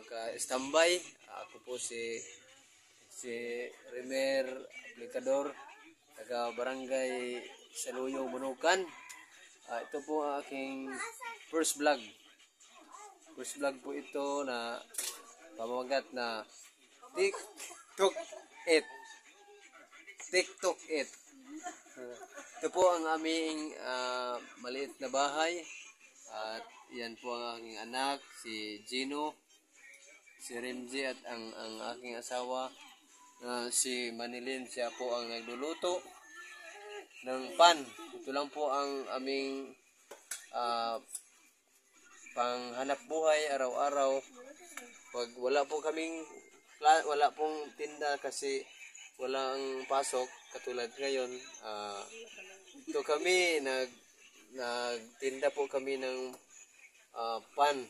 naka-standby. Ako po si Remer Aplicador, taga Barangay Saluyong, Bunukan. Ito po ang aking first vlog. First vlog po ito na pamamagat na TikTok It. TikTok It. Ito po ang aming maliit na bahay. At yan po ang aking anak, si Gino, si Remzi at ang aking asawa si Manilin. Siya po ang nagluluto ng pan. Ito lang po ang aming panghanap buhay araw-araw. Pag wala pong tinda kasi walang pasok katulad ngayon, ito kami nagtinda po kami ng pan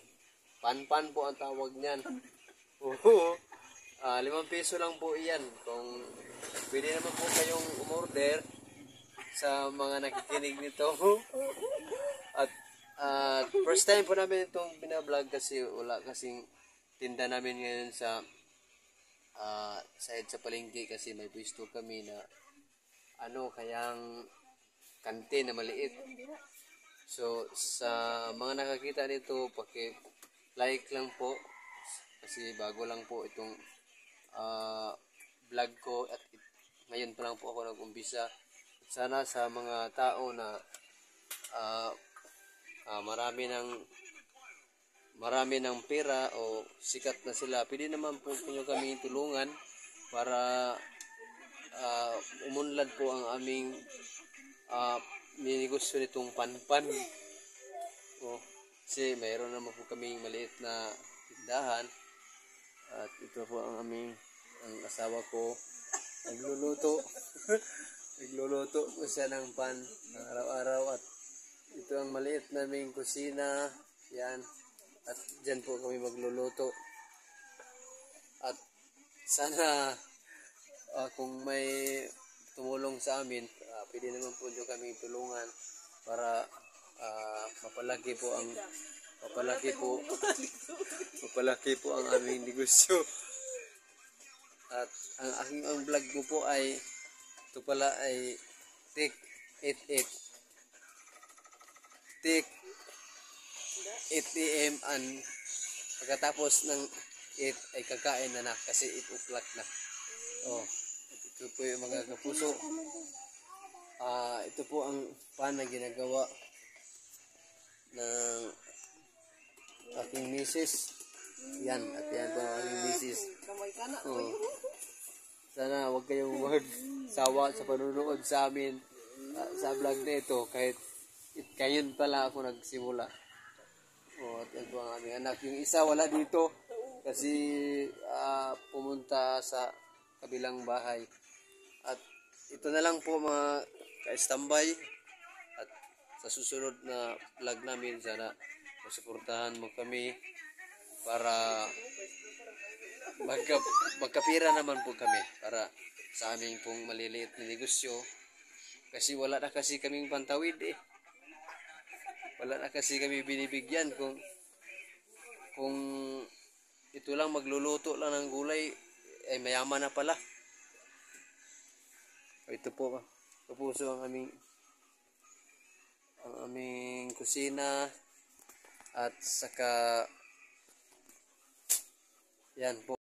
po ang tawag niyan. 5 piso lang po iyan. Kung pwede naman po kayong umorder sa mga nakikinig nito. At first time po namin itong binablog kasi wala kasing tinda namin ngayon sa side sa palengke kasi may pwesto kami na kayang kantin na maliit. So sa mga nakakita nito, paki-like lang po kasi bago lang po itong vlog ko at ngayon pa lang po ako nag-umpisa. Sana sa mga tao na marami ng pera o sikat na sila, pwede naman po kami tulungan para umunlad po ang aming ninegosyo nitong panpan. Kasi mayroon naman po kaming maliit na tindahan. At ito po ang asawa ko nagluluto. Nagluluto po siya ng pan araw-araw. At ito ang maliit naming kusina. Yan. At dyan po kami magluluto. At sana kung may tumulong sa amin, pwede naman po nyo kami tulungan para mapalaki po ang aming negosyo. At ang vlog ko po ay ito pala ay Tik 8 AM and pagkatapos ng 8 ay kakain na kasi 8 o'clock na. Ito po yung mga kapuso. Ito po ang pan na ginagawa ng aking misis. Yan, at yan po ang aking misis. Sana huwag kayong magsawa sa panunood sa amin sa vlog na ito kahit ngayon pala ako nagsimula. At yan po ang aming anak. Yung isa wala dito kasi pumunta sa kabilang bahay. At ito na lang po mga ka-standby. At sa susunod na vlog namin, sana masuportahan mo kami para magkapira naman po kami para sa aming pong maliliit na negosyo. Kasi wala na kasi kaming pantawid Wala na kasi kami binibigyan kung ito lang magluluto lang ng gulay ay mayaman na pala. Ito po kapuso ang aming kusina at saka yan po.